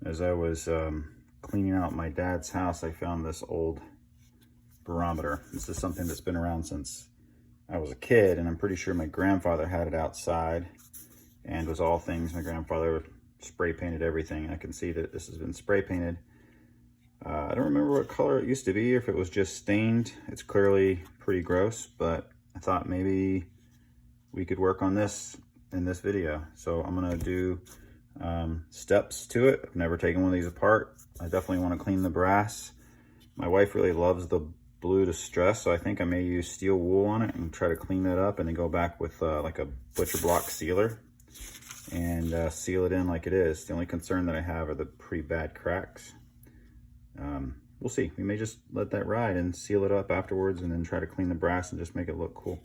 As I was cleaning out my dad's house, I found this old barometer. This is something that's been around since I was a kid, and I'm pretty sure my grandfather had it outside, and was all things. My grandfather spray painted everything. I can see that this has been spray painted. I don't remember what color it used to be, if it was just stained. It's clearly pretty gross, but I thought maybe we could work on this in this video. So I'm gonna do steps to it. I've never taken one of these apart. I definitely want to clean the brass. My wife really loves the blue distress, so I think I may use steel wool on it and try to clean that up, and then go back with like a butcher block sealer and seal it in like it is. The only concern that I have are the pretty bad cracks. We'll see. We may just let that ride and seal it up afterwards, and then try to clean the brass and just make it look cool.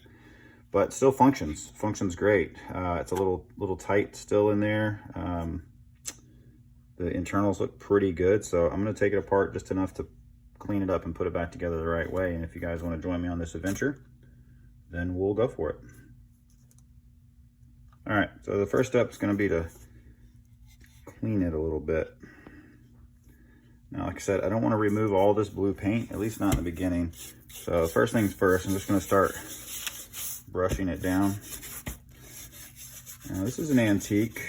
But still functions great. It's a little tight still in there. The internals look pretty good, so I'm going to take it apart just enough to clean it up and put it back together the right way. And if you guys want to join me on this adventure, then we'll go for it. All right, so the first step is going to be to clean it a little bit. Now, like I said, I don't want to remove all this blue paint, at least not in the beginning. So first things first, I'm just going to start brushing it down. Now, this is an antique,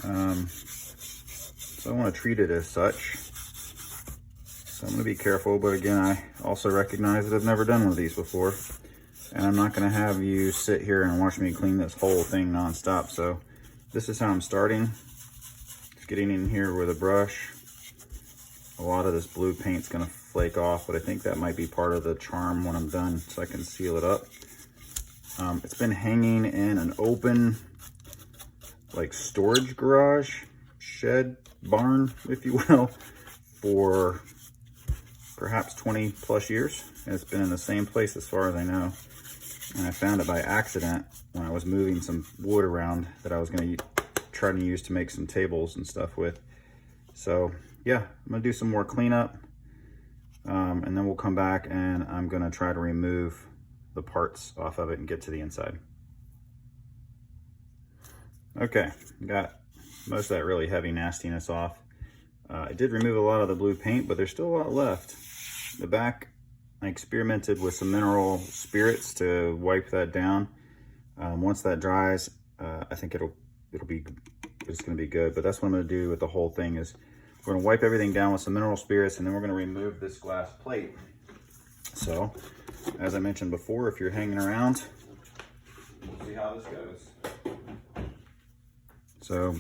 so I want to treat it as such. So I'm going to be careful, but again, I also recognize that I've never done one of these before, and I'm not going to have you sit here and watch me clean this whole thing nonstop. So this is how I'm starting. Just getting in here with a brush. A lot of this blue paint's going to flake off, but I think that might be part of the charm when I'm done, so I can seal it up. It's been hanging in an open, like, storage garage, shed, barn, if you will, for perhaps 20 plus years. And it's been in the same place as far as I know. And I found it by accident when I was moving some wood around that I was going to try to use to make some tables and stuff with. So yeah, I'm going to do some more cleanup, and then we'll come back and I'm going to try to remove the parts off of it and get to the inside. Okay, got most of that really heavy nastiness off. I did remove a lot of the blue paint, but there's still a lot left. The back, I experimented with some mineral spirits to wipe that down. Once that dries, I think it's going to be good. But that's what I'm going to do with the whole thing. Is we're going to wipe everything down with some mineral spirits, and then we're going to remove this glass plate. So, as I mentioned before, if you're hanging around, we'll see how this goes. So,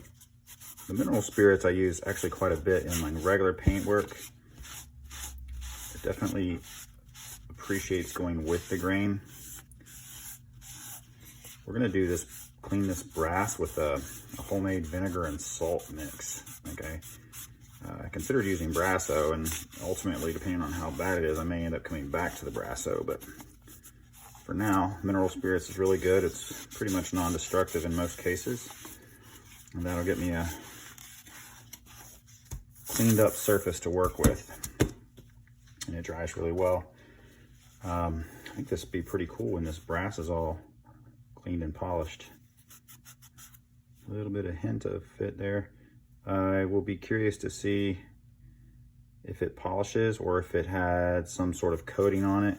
the mineral spirits I use actually quite a bit in my regular paint work. It definitely appreciates going with the grain. We're going to do this, clean this brass with a homemade vinegar and salt mix. Okay. I considered using Brasso, and ultimately, depending on how bad it is, I may end up coming back to the Brasso, but for now, mineral spirits is really good. It's pretty much non-destructive in most cases, and that'll get me a cleaned up surface to work with, and it dries really well. I think this would be pretty cool when this brass is all cleaned and polished. A little bit of hint of fit there. I will be curious to see if it polishes or if it had some sort of coating on it.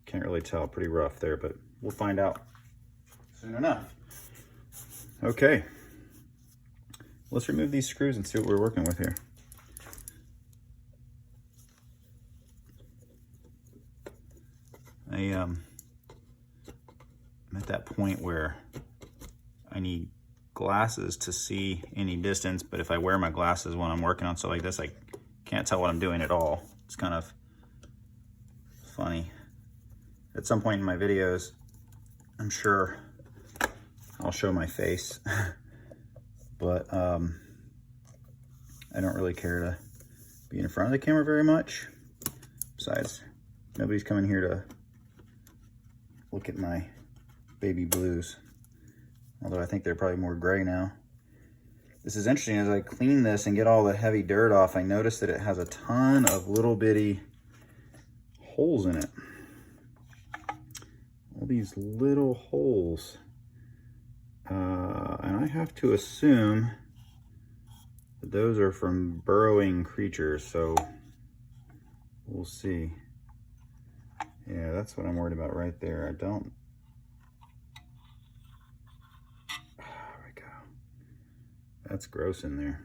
Can't really tell, pretty rough there, but we'll find out soon enough. Okay, let's remove these screws and see what we're working with here. I'm at that point where I need glasses to see any distance, but if I wear my glasses when I'm working on stuff like this, I can't tell what I'm doing at all. It's kind of funny. At some point in my videos, I'm sure I'll show my face, but I don't really care to be in front of the camera very much. Besides, nobody's coming here to look at my baby blues. Although I think they're probably more gray now. This is interesting. As I clean this and get all the heavy dirt off, I notice that it has a ton of little bitty holes in it. All these little holes. And I have to assume But those are from burrowing creatures, so we'll see. Yeah, that's what I'm worried about right there. There we go. That's gross in there.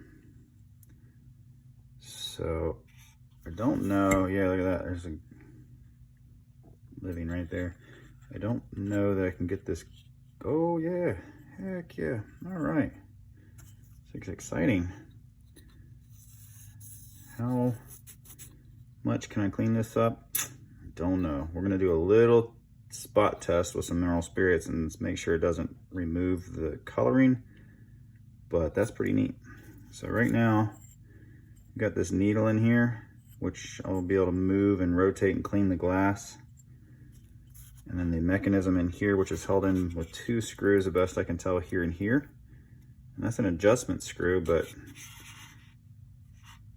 So I don't know. Yeah, look at that. There's a living right there. I don't know that I can get this. Oh yeah, heck yeah. All right, it's exciting. How much can I clean this up? I don't know. We're gonna do a little spot test with some mineral spirits and make sure it doesn't remove the coloring, but that's pretty neat. So right now, I've got this needle in here, which I'll be able to move and rotate and clean the glass. And then the mechanism in here, which is held in with 2 screws, the best I can tell, here and here. And that's an adjustment screw, but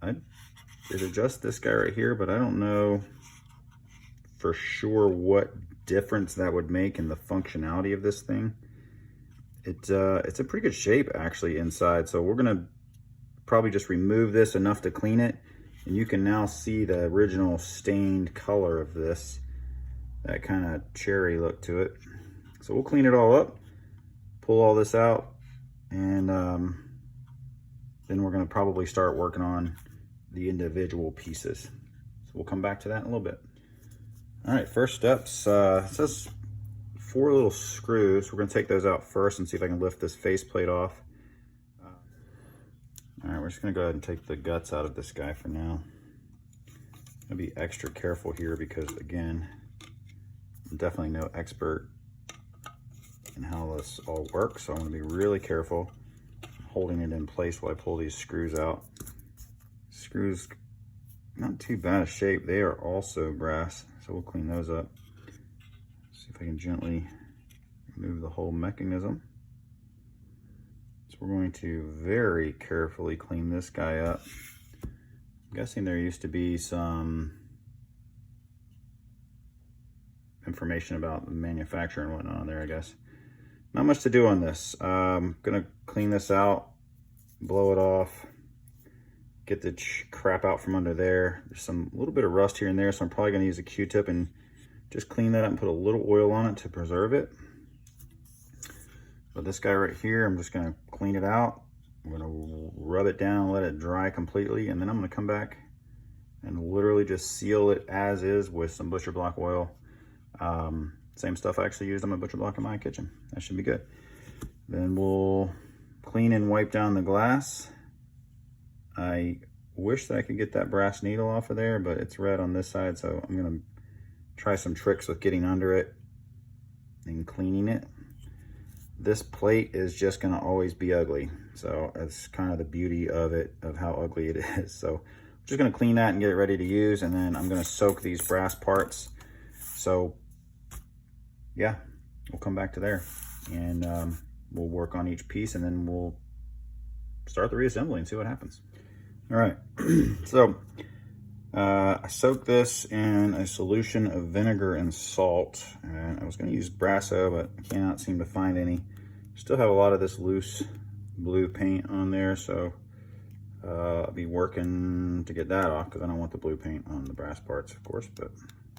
it adjusts this guy right here, but I don't know for sure what difference that would make in the functionality of this thing. It's a pretty good shape actually inside, so we're gonna probably just remove this enough to clean it, and you can now see the original stained color of this, that kind of cherry look to it. So we'll clean it all up, pull all this out, and then we're gonna probably start working on the individual pieces. So we'll come back to that in a little bit. All right, first steps, it says 4 little screws. We're gonna take those out first and see if I can lift this faceplate off. All right, we're just gonna go ahead and take the guts out of this guy for now. I'm gonna be extra careful here because, again, I'm definitely no expert in how this all works, so I'm gonna be really careful holding it in place while I pull these screws out. Screws, not too bad of shape. They are also brass, so we'll clean those up. See if I can gently remove the whole mechanism. So we're going to very carefully clean this guy up. I'm guessing there used to be some information about the manufacturer and whatnot on there, I guess. Not much to do on this. I'm gonna clean this out, blow it off, get the crap out from under there. There's a little bit of rust here and there, so I'm probably gonna use a Q-tip and just clean that up and put a little oil on it to preserve it. But this guy right here, I'm just gonna clean it out. I'm gonna rub it down, let it dry completely, and then I'm gonna come back and literally just seal it as is with some butcher block oil. Same stuff I actually used on my butcher block in my kitchen. That should be good. Then we'll clean and wipe down the glass. I wish that I could get that brass needle off of there, but it's red on this side, so I'm gonna try some tricks with getting under it and cleaning it. This plate is just gonna always be ugly. So that's kind of the beauty of it, of how ugly it is. So I'm just gonna clean that and get it ready to use, and then I'm gonna soak these brass parts. So yeah, we'll come back to there, and we'll work on each piece, and then we'll start the reassembly and see what happens. All right, so I soaked this in a solution of vinegar and salt, and I was going to use Brasso, but I cannot seem to find any. Still have a lot of this loose blue paint on there, so I'll be working to get that off because I don't want the blue paint on the brass parts, of course. But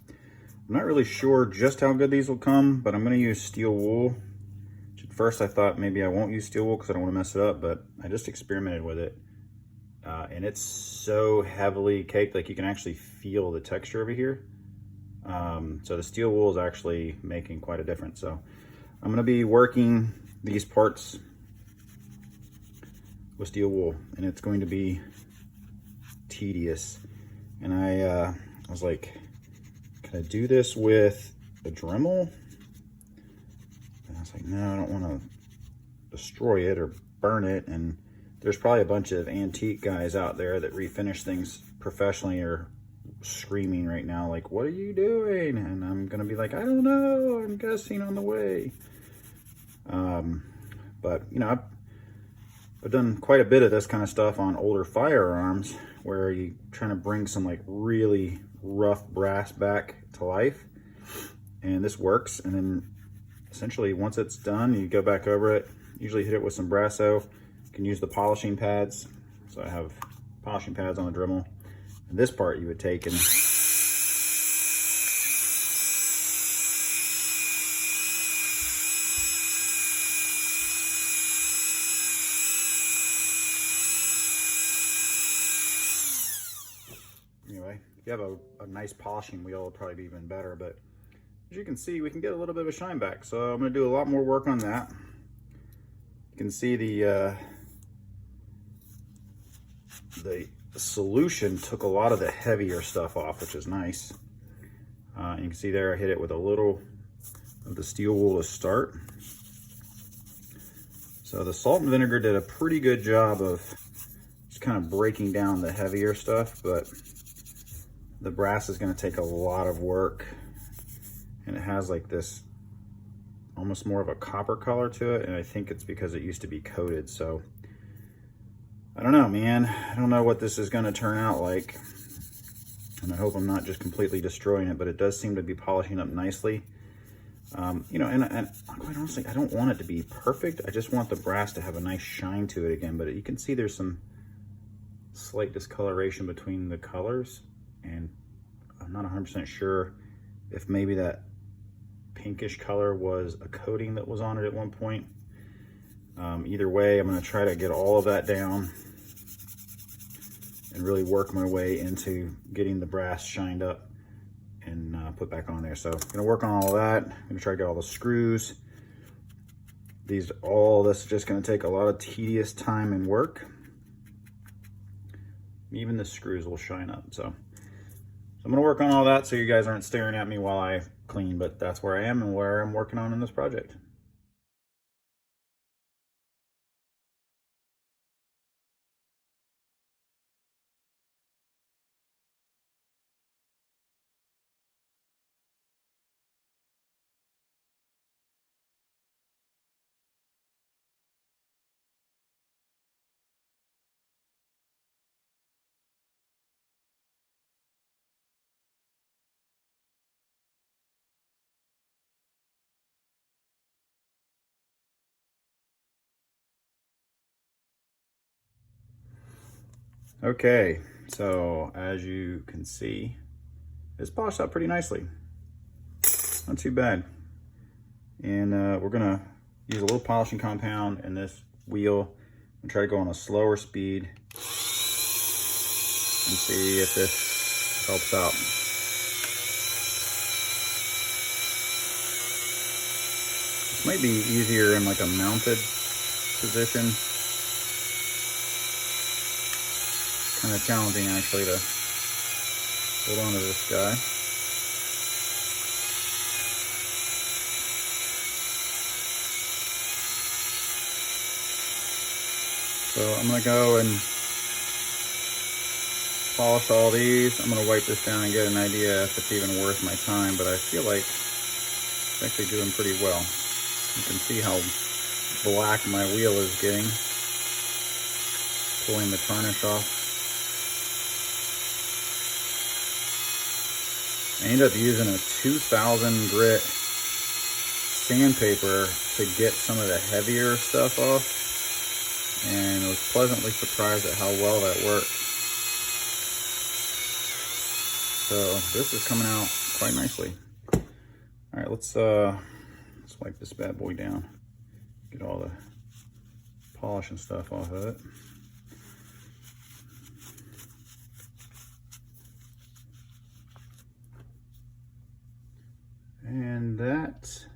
I'm not really sure just how good these will come, but I'm going to use steel wool. At first I thought maybe I won't use steel wool because I don't want to mess it up, but I just experimented with it. And it's so heavily caked, like you can actually feel the texture over here. So the steel wool is actually making quite a difference. So I'm gonna be working these parts with steel wool, and it's going to be tedious. And I was like, can I do this with a Dremel? And I was like, no, I don't want to destroy it or burn it. And there's probably a bunch of antique guys out there that refinish things professionally are screaming right now, like, what are you doing? And I'm gonna be like, I don't know, I'm guessing on the way. But you know, I've done quite a bit of this kind of stuff on older firearms where you're trying to bring some like really rough brass back to life, and this works. And then essentially once it's done, you go back over it, usually hit it with some Brasso. You can use the polishing pads So I have polishing pads on the Dremel. And this part you would take and anyway, if you have a nice polishing wheel, it'll probably be even better. But as you can see, we can get a little bit of a shine back. So I'm going to do a lot more work on that. You can see the solution took a lot of the heavier stuff off, which is nice. You can see there I hit it with a little of the steel wool to start. So the salt and vinegar did a pretty good job of just kind of breaking down the heavier stuff, but the brass is going to take a lot of work, and it has like this almost more of a copper color to it, and I think it's because it used to be coated. So I don't know, man. I don't know what this is going to turn out like, and I hope I'm not just completely destroying it, but it does seem to be polishing up nicely. You know, and quite honestly, I don't want it to be perfect. I just want the brass to have a nice shine to it again, but you can see there's some slight discoloration between the colors, and I'm not 100% sure if maybe that pinkish color was a coating that was on it at one point. Either way, I'm going to try to get all of that down and really work my way into getting the brass shined up and put back on there. So I'm going to work on all that. I'm going to try to get all the screws. All this is just going to take a lot of tedious time and work. Even the screws will shine up. So I'm going to work on all that so you guys aren't staring at me while I clean, but that's where I am and where I'm working on in this project. Okay, so as you can see, it's polished up pretty nicely. Not too bad. And we're gonna use a little polishing compound in this wheel and try to go on a slower speed and see if this helps out. This might be easier in like a mounted position. Kind of challenging actually to hold on to this guy. So I'm gonna go and polish all these. I'm gonna wipe this down and get an idea if it's even worth my time, but I feel like it's actually doing pretty well. You can see how black my wheel is getting, pulling the tarnish off. I ended up using a 2000 grit sandpaper to get some of the heavier stuff off, and I was pleasantly surprised at how well that worked. So this is coming out quite nicely. All right, let's wipe this bad boy down, get all the polish and stuff off of it. And that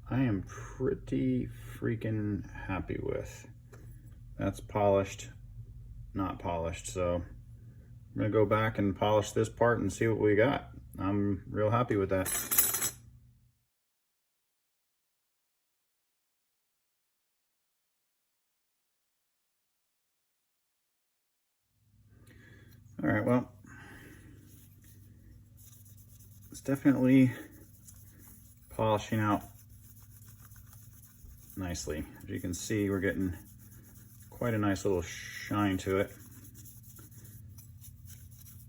I am pretty freaking happy with. That's polished, not polished. So I'm gonna go back and polish this part and see what we got. I'm real happy with that. All right, well, it's definitely polishing out nicely. As you can see, we're getting quite a nice little shine to it.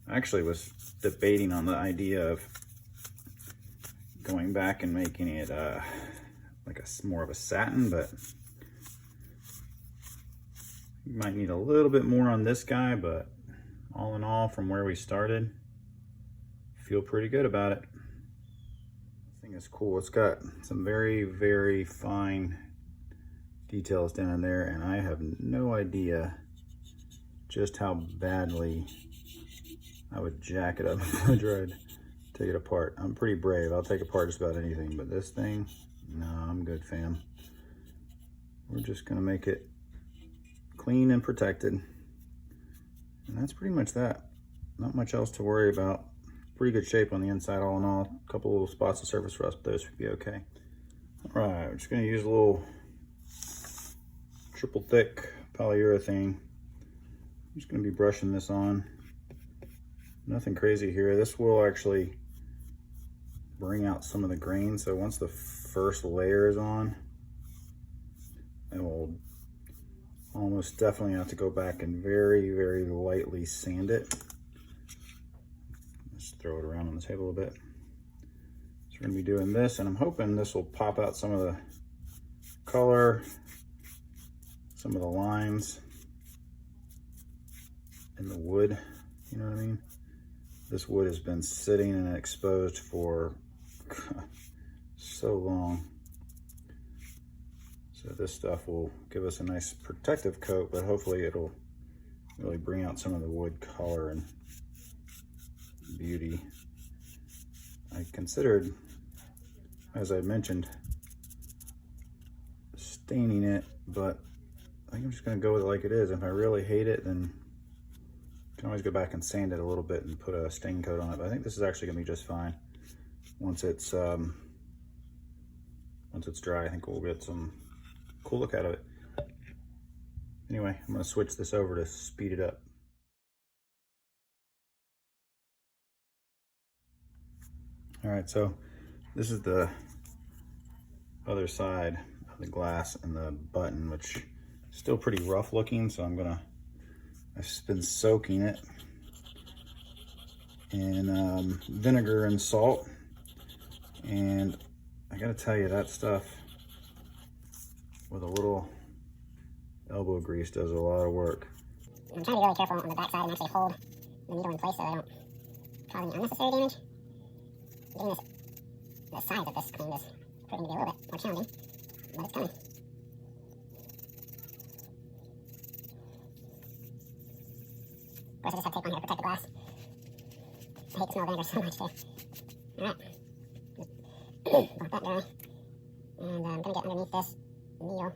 I actually was debating on the idea of going back and making it like more of a satin, but You might need a little bit more on this guy, but all in all, from where we started, feel pretty good about it. This thing is cool. It's got some very, very fine details down there, and I have no idea just how badly I would jack it up if I tried to take it apart. I'm pretty brave. I'll take apart just about anything, but this thing, no, I'm good, fam. We're just gonna make it clean and protected. And that's pretty much that. Not much else to worry about. Pretty good shape on the inside all in all. A couple little spots of surface rust, but those should be okay. All right, we're just gonna use a little triple thick polyurethane. I'm just gonna be brushing this on. Nothing crazy here. This will actually bring out some of the grain. So once the first layer is on, it will almost definitely have to go back and very, very lightly sand it. Just throw it around on the table a bit. So we're gonna be doing this, and I'm hoping this will pop out some of the color, some of the lines in the wood, you know what I mean? This wood has been sitting and exposed for so long. So this stuff will give us a nice protective coat, but hopefully it'll really bring out some of the wood color and beauty. I considered, as I mentioned, staining it, but I think I'm just gonna go with it like it is. If I really hate it, then I can always go back and sand it a little bit and put a stain coat on it. But I think this is actually gonna be just fine. Once it's dry, I think we'll get some cool look out of it. Anyway, I'm gonna switch this over to speed it up. All right, so this is the other side of the glass and the button, which is still pretty rough looking. So I've just been soaking it in vinegar and salt. And I gotta tell you, that stuff with a little elbow grease does a lot of work. I'm trying to be really careful on the back side and actually hold the needle in place so I don't cause any unnecessary damage. Getting the size of this cleaned is proving to be a little bit more challenging, but it's coming. Of course, I just have tape on here to protect the glass. I hate the smell of vinegar so much too. Alright. Just let that dry. And I'm gonna get underneath this needle and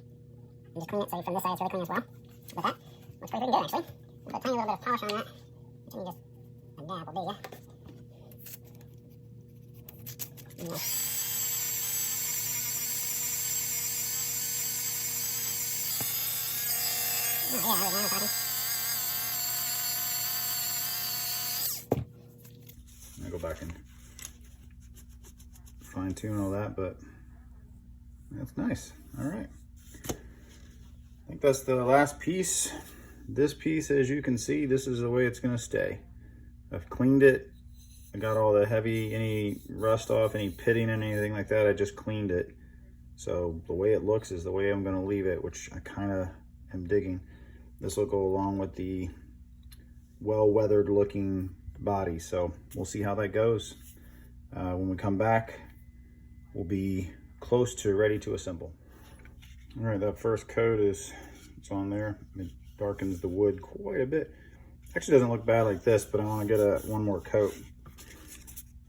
just clean it so from this side it's really clean as well. With that, looks pretty good actually. Put a tiny little bit of polish on that. Which you just a dab will do ya. Yeah. Oh yeah, I was now talking. I'll go back and fine tune all that, but that's nice. All right. I think that's the last piece. This piece, as you can see, this is the way it's gonna stay. I've cleaned it. I got all the heavy, any rust off, any pitting, anything like that. I just cleaned it. So the way it looks is the way I'm gonna leave it, which I kind of am digging. This will go along with the well-weathered looking body. So we'll see how that goes. When we come back, we'll be close to ready to assemble. All right, that first coat it's on there. It darkens the wood quite a bit. Actually doesn't look bad like this, but I want to get one more coat.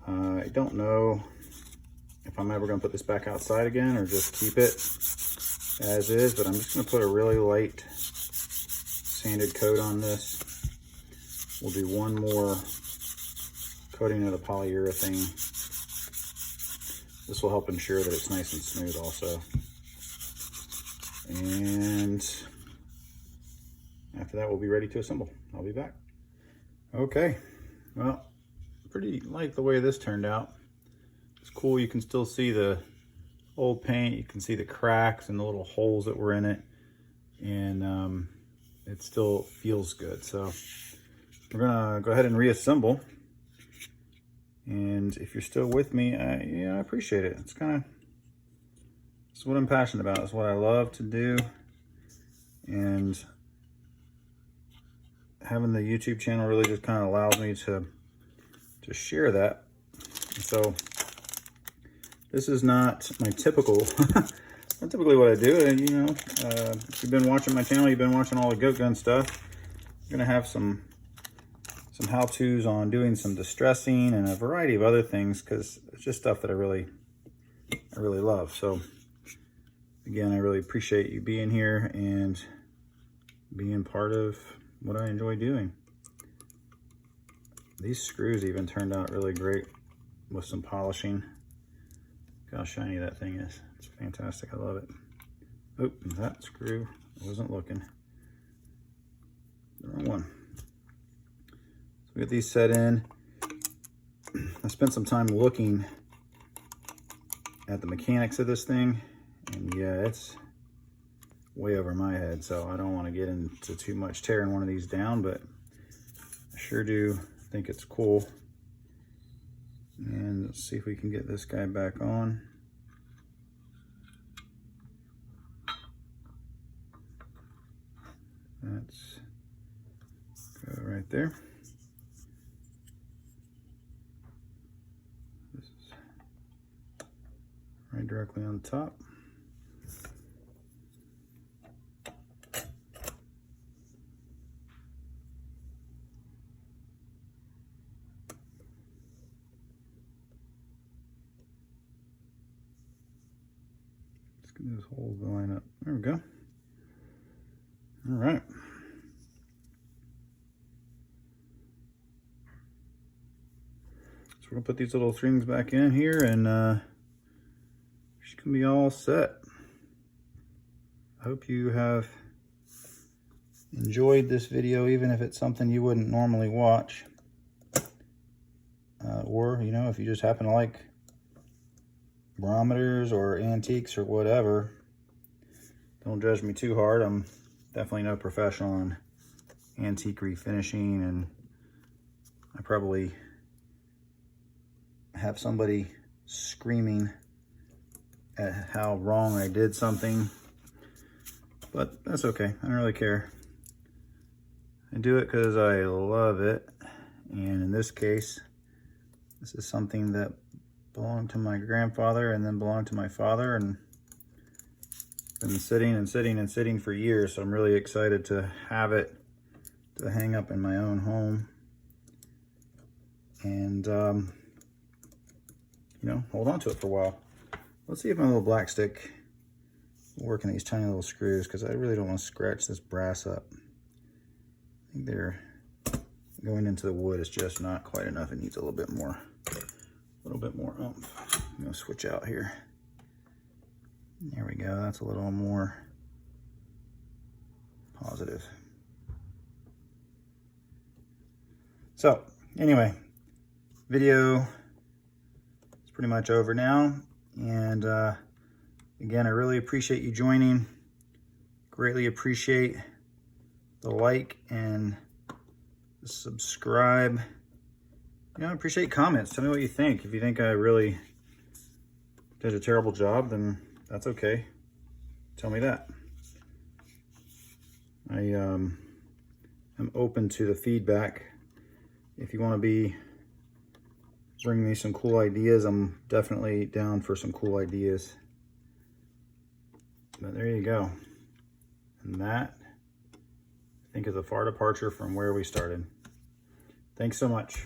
I don't know if I'm ever going to put this back outside again or just keep it as is, but I'm just going to put a really light sanded coat on this. We'll do one more coating of the polyurethane. This will help ensure that it's nice and smooth also. And after that, we'll be ready to assemble. I'll be back. Okay, well, pretty like the way this turned out. It's cool. You can still see the old paint. You can see the cracks and the little holes that were in it. And it still feels good. So we're gonna go ahead and reassemble. And if you're still with me, I appreciate it. It's what I'm passionate about. It's what I love to do. And having the YouTube channel really just kind of allows me to share that. So this is not my typical, not typically what I do. And you know, if you've been watching my channel, you've been watching all the goat gun stuff. I'm gonna have some how-tos on doing some distressing and a variety of other things, because it's just stuff that I really love. So again, I really appreciate you being here and being part of what I enjoy doing. These screws even turned out really great with some polishing. Look how shiny that thing is. It's fantastic. I love it. Oh, that screw, I wasn't looking. The wrong one. So we get these set in. I spent some time looking at the mechanics of this thing, and yeah, it's way over my head, so I don't want to get into too much tearing one of these down, but I sure do think it's cool. And let's see if we can get this guy back on. That's go right there. This is right directly on top. Get those holes to line up. There we go. All right. So we're gonna put these little strings back in here, and she's gonna be all set. I hope you have enjoyed this video, even if it's something you wouldn't normally watch. Or, you know, if you just happen to like barometers or antiques or whatever, don't judge me too hard. I'm definitely no professional in antique refinishing, and I probably have somebody screaming at how wrong I did something, but that's okay. I don't really care. I do it because I love it, and in this case, this is something that belonged to my grandfather and then belonged to my father, and been sitting and sitting and sitting for years. So I'm really excited to have it to hang up in my own home, and you know, hold on to it for a while. Let's see if my little black stick will work in these tiny little screws, because I really don't want to scratch this brass up. I think they're going into the wood is just not quite enough. It needs a little bit more oomph. I'm gonna switch out here. There we go. That's a little more positive. So anyway, video is pretty much over now. And again, I really appreciate you joining. Greatly appreciate the like and the subscribe. You know, I appreciate comments. Tell me what you think. If you think I really did a terrible job, then that's okay. Tell me that. I am open to the feedback. If you want to bring me some cool ideas, I'm definitely down for some cool ideas. But there you go. And that, I think, is a far departure from where we started. Thanks so much.